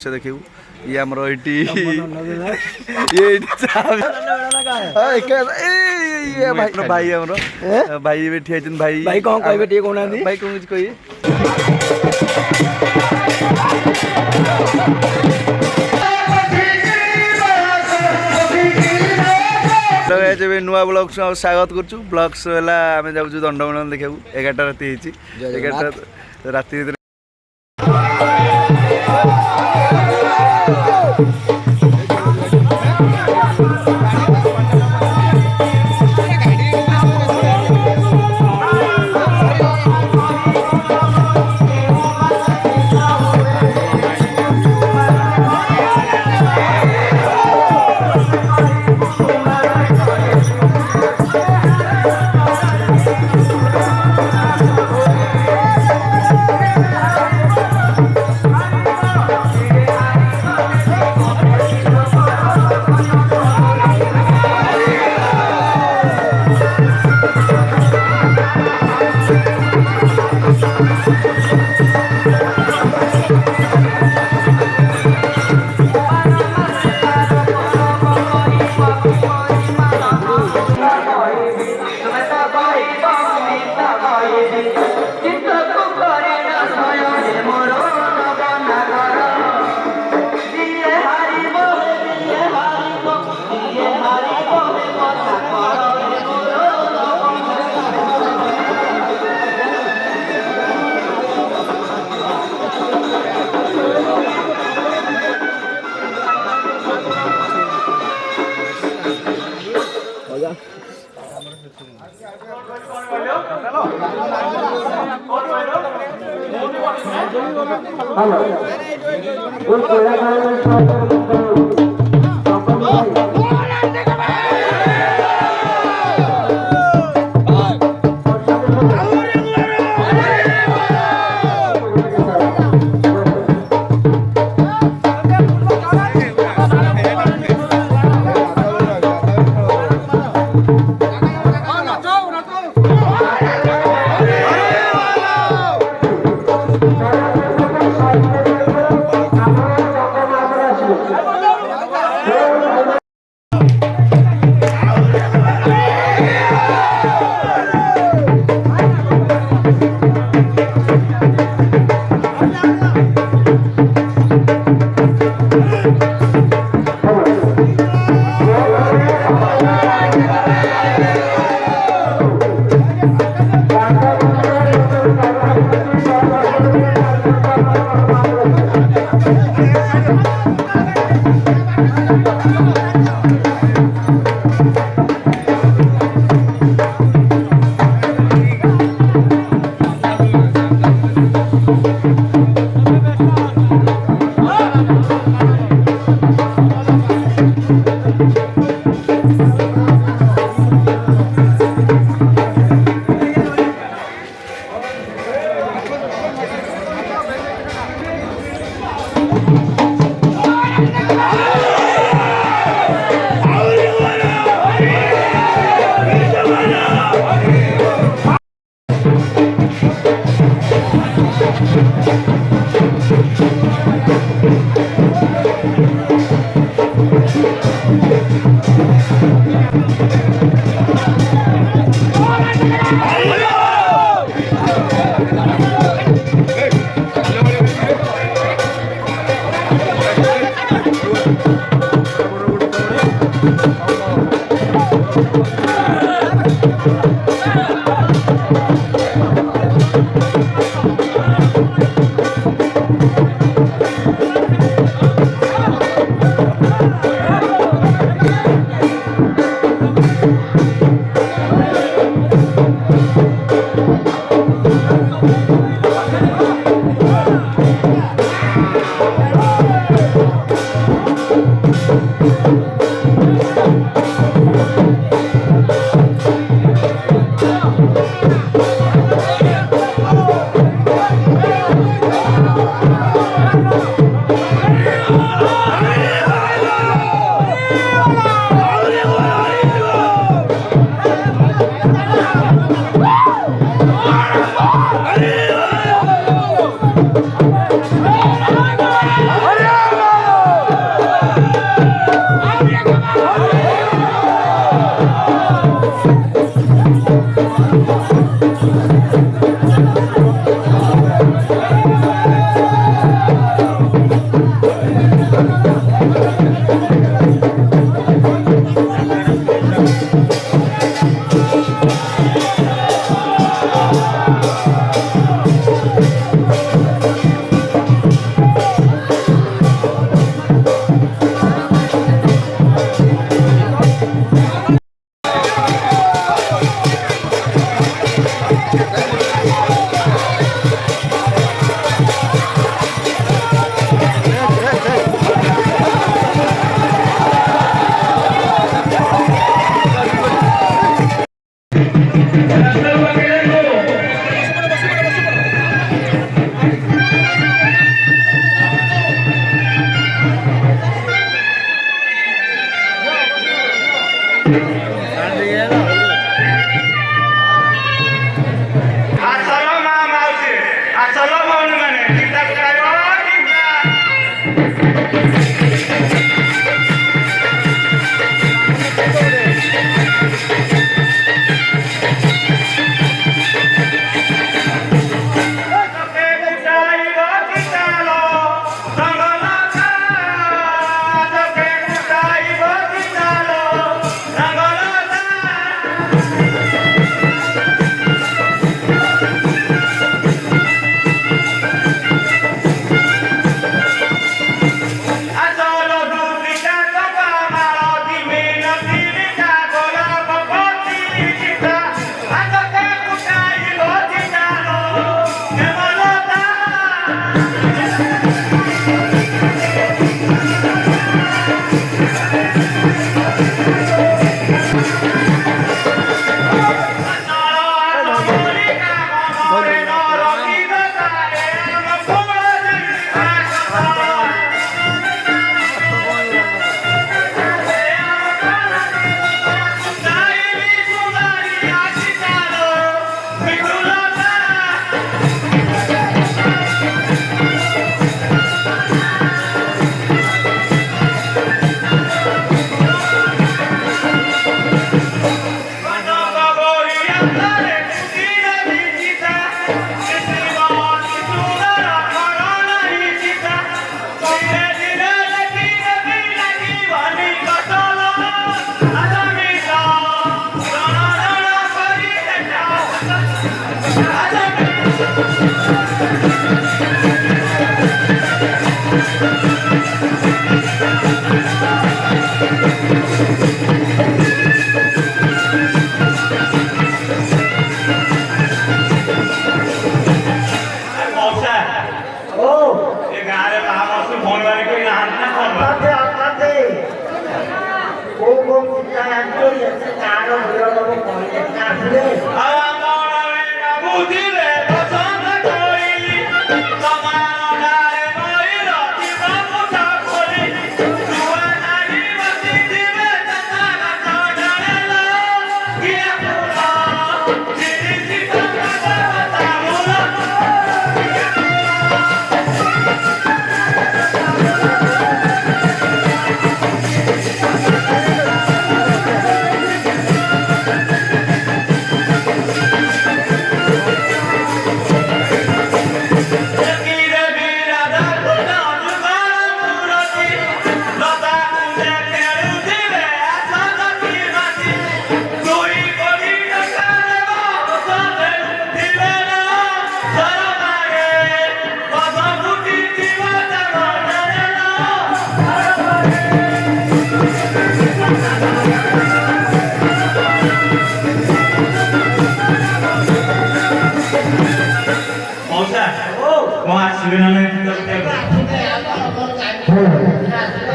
देखिबू ये हमरो एटी ये भाई भाई हमरो भाई बैठी आछन भाई भाई कौन कहबे टे कोना दी भाई कोन कहि जब नुआ ब्लॉग स्वागत करछु ब्लॉग्स वाला आमे जाउछु दंडमणन देखिबू 11टा राती हेची 11टा राती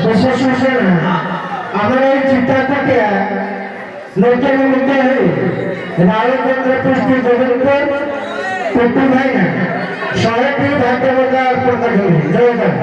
বিশেষ সূচনা আমরা এই চিন্তা থেকে নতুন মুখে রায়চন্দ্র পুষ্টি জগৎপুর কুটু ভাই না শহেটি ধন্যবাদ অর্পণ করি জয়গান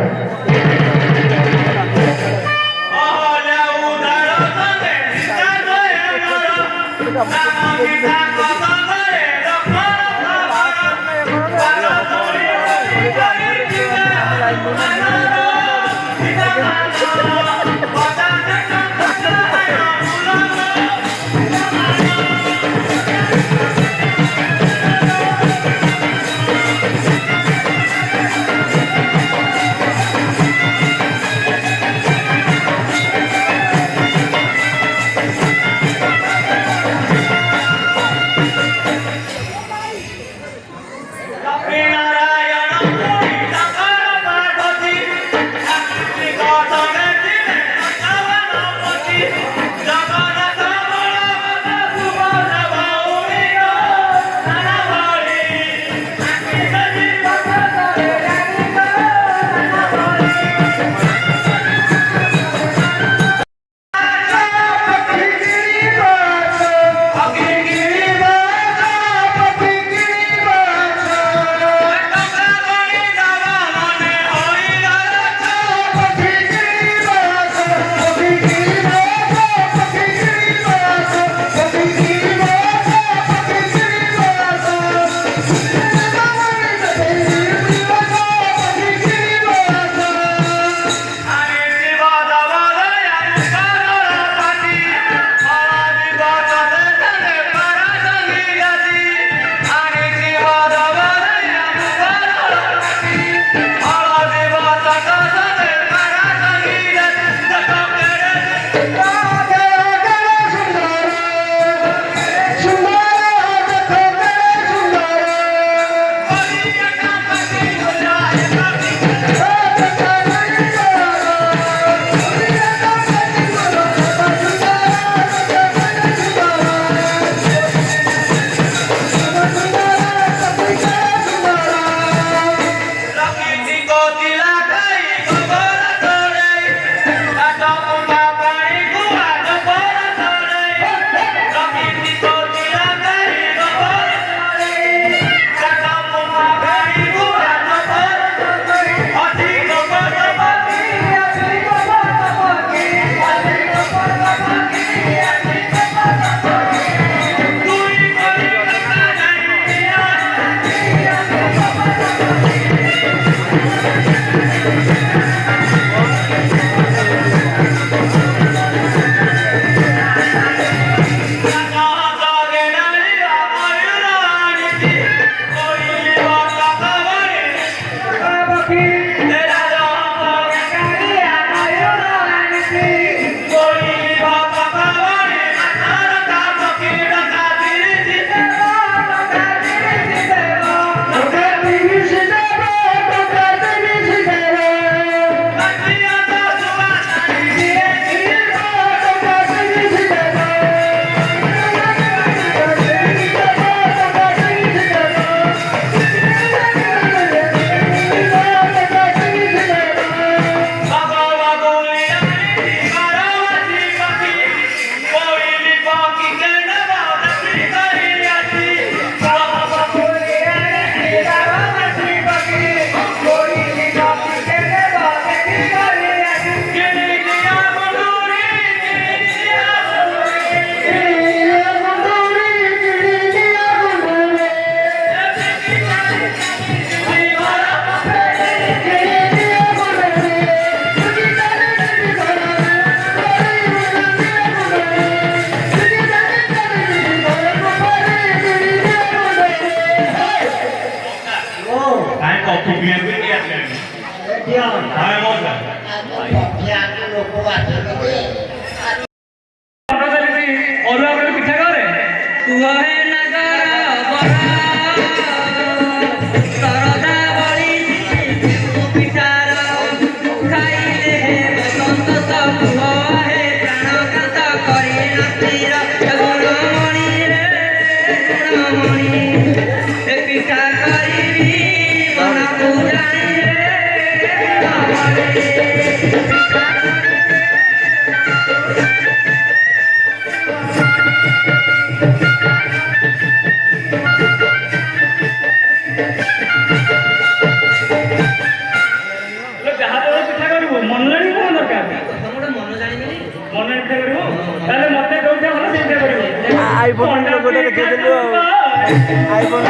Thank you. आईफोन लोगोटे देखिए आईफोन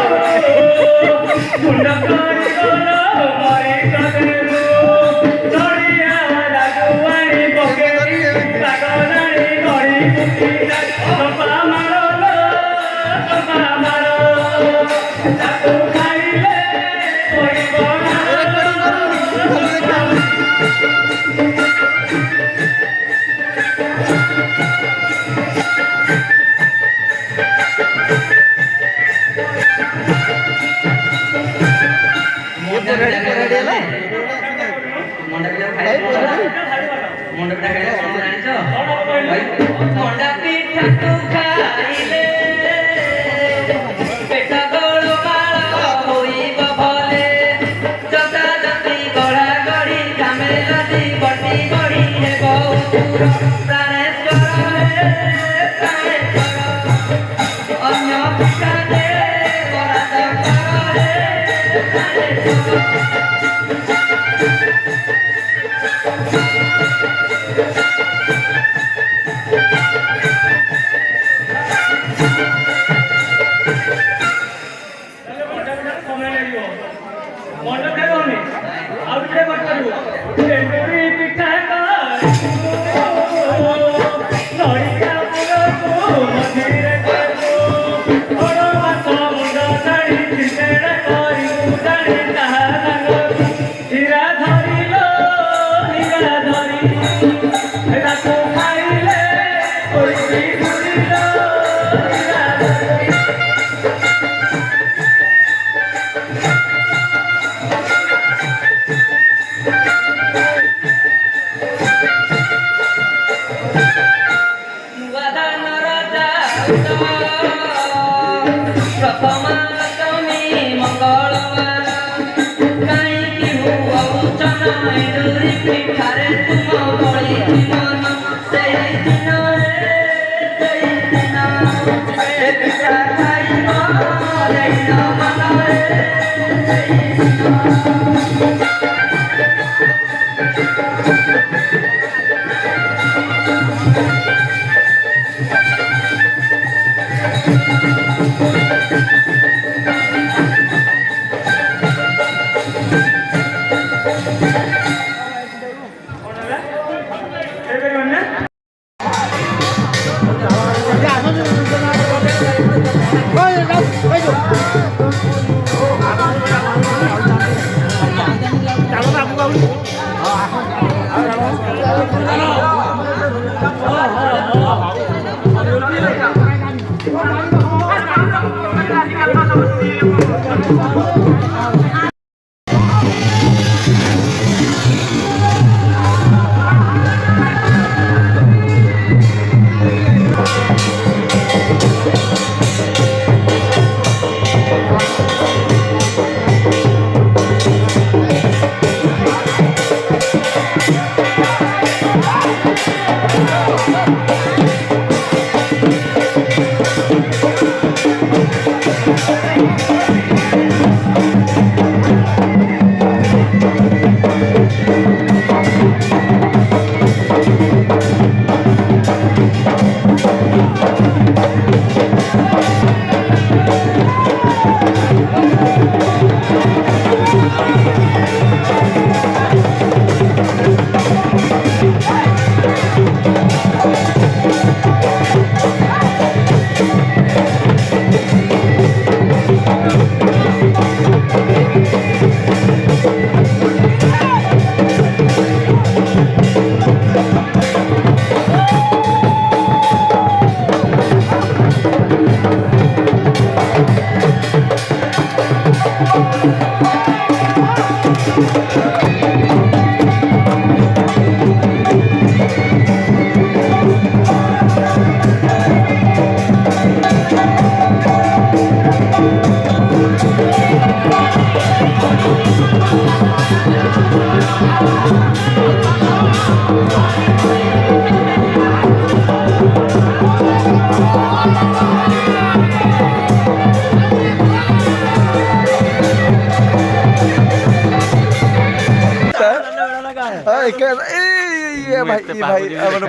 ଇଏ ଭାଇ ଆମର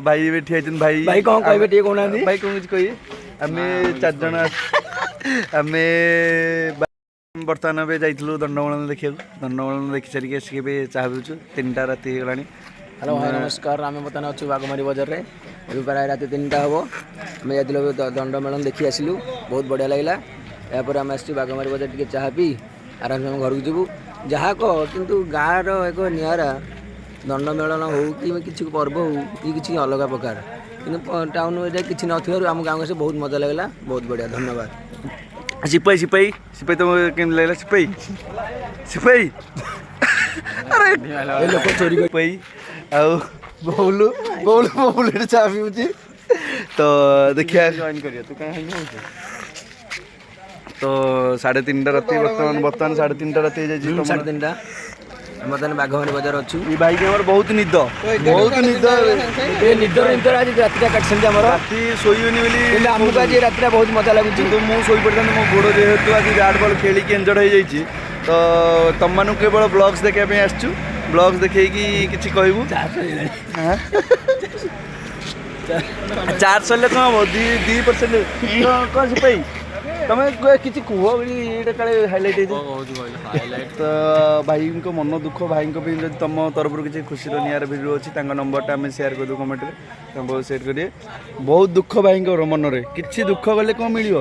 ଭାଇ ଏବେ ଠିଆ ହେଇଛନ୍ତି ଭାଇ। ଭାଇ କ'ଣ କହିବେ ଟିକେ କହୁନାହାନ୍ତି। ଭାଇ କ'ଣ କିଛି କହିବେ? ଆମେ 4 ଜଣ ଆମେ ବର୍ତ୍ତମାନ ଏବେ ଯାଇଥିଲୁ ଦଣ୍ଡମୋଳନ ଦେଖିବାକୁ। ଦଣ୍ଡମୋଳନ ଦେଖି ସାରିକି ଆସିକି ଏବେ ଚାହା ପିଉଛୁ। 3ଟା ରାତି ହେଇଗଲାଣି। ହ୍ୟାଲୋ ଭାଇ ନମସ୍କାର। ଆମେ ବର୍ତ୍ତମାନ ଅଛୁ ବାଘମାରୀ ବଜାରରେ। ଏବେ ପ୍ରାୟ ରାତି 3ଟା ହେବ। ଆମେ ଯାଇଥିଲୁ ଦଣ୍ଡମେଳନ ଦେଖି ଆସିଲୁ, ବହୁତ ବଢ଼ିଆ ଲାଗିଲା। ଏହାପରେ ଆମେ ଆସିଛୁ ବାଘମାରୀ ବଜାର ଟିକେ ଚାହା ପିଇ ଆରାମସେ ଆମେ ଘରକୁ ଯିବୁ। ଯାହା କହ କିନ୍ତୁ ଗାଁର ଏକ ନିଆରା ଦଣ୍ଡମେଳନ ହଉ କି କିଛି ପର୍ବ ହଉ କି କିଛି ଅଲଗା ପ୍ରକାର, କିନ୍ତୁ ଟାଉନ ଏରିଆ କିଛି ନଥିବାରୁ ଆମ ଗାଁକୁ ଆସି ବହୁତ ମଜା ଲାଗିଲା। ବହୁତ ବଢ଼ିଆ, ଧନ୍ୟବାଦ। ସିପାଇ ତମକୁ କେମିତି ଲାଗିଲା? ସିପାଇ ଆରେ ଏ ଲୋକ ଚୋରି କରି ସିପାଇ ଆଉ ବବୁଲୁ ଏଠି ଚା ପିଉଛି। ତ ଦେଖିବା ଜଏନ୍ କରିବା। ତୁ କାହିଁ ହଉଛୁ? ତ 3:30 ରାତି ବର୍ତ୍ତମାନ 3:30 ରାତି ହେଇଯାଇଛି। 3:30 ଆମେ ବର୍ତ୍ତମାନ ବାଘମାରୀ ବଜାର ଅଛୁ। ଏଇ ଭାଇକି ଆମର ବହୁତ ନିଦ ନିଦର ଆଜି ରାତିଟା କାଟିଛନ୍ତି ଆମର। ରାତି ଶୋଇବେନି ବୋଲି କିନ୍ତୁ ଆମକୁ ଆଜି ରାତିଟା ବହୁତ ମଜା ଲାଗୁଛି। କିନ୍ତୁ ମୁଁ ଶୋଇପଡ଼ିଥାନ୍ତି। ମୋ ଗୋଡ଼ ଯେହେତୁ ଆଜି ବ୍ୟାଟ୍ ବଲ୍ ଖେଳିକି ଏଞ୍ଜଡ଼ ହେଇଯାଇଛି, ତ ତମମାନଙ୍କୁ କେବଳ ବ୍ଲଗ୍ସ ଦେଖିବା ପାଇଁ ଆସିଛୁ। ବ୍ଲଗ୍ସ ଦେଖେଇକି କିଛି କହିବୁ। ଚାର୍ଜ ସରିଲେ କ'ଣ ହବ? 2% କ'ଣ ସିପାଇ ତମେ କିଛି କୁହ ବୋଲି ଏଇଟା କାଳେ ହାଇଲାଇଟ୍ ହେଇଛି। ତ ଭାଇଙ୍କ ମନ ଦୁଃଖ, ଭାଇଙ୍କ ପାଇଁ ଯଦି ତମ ତରଫରୁ କିଛି ଖୁସିର ନିଆର ଭିଡ଼ିଓ ଅଛି ତାଙ୍କ ନମ୍ବରଟା ଆମେ ସେୟାର କରିଦେବୁ କମେଣ୍ଟରେ। ତାଙ୍କ ସେୟାର କରିବେ। ବହୁତ ଦୁଃଖ ଭାଇଙ୍କର ମନରେ। କିଛି ଦୁଃଖ କଲେ କ'ଣ ମିଳିବ?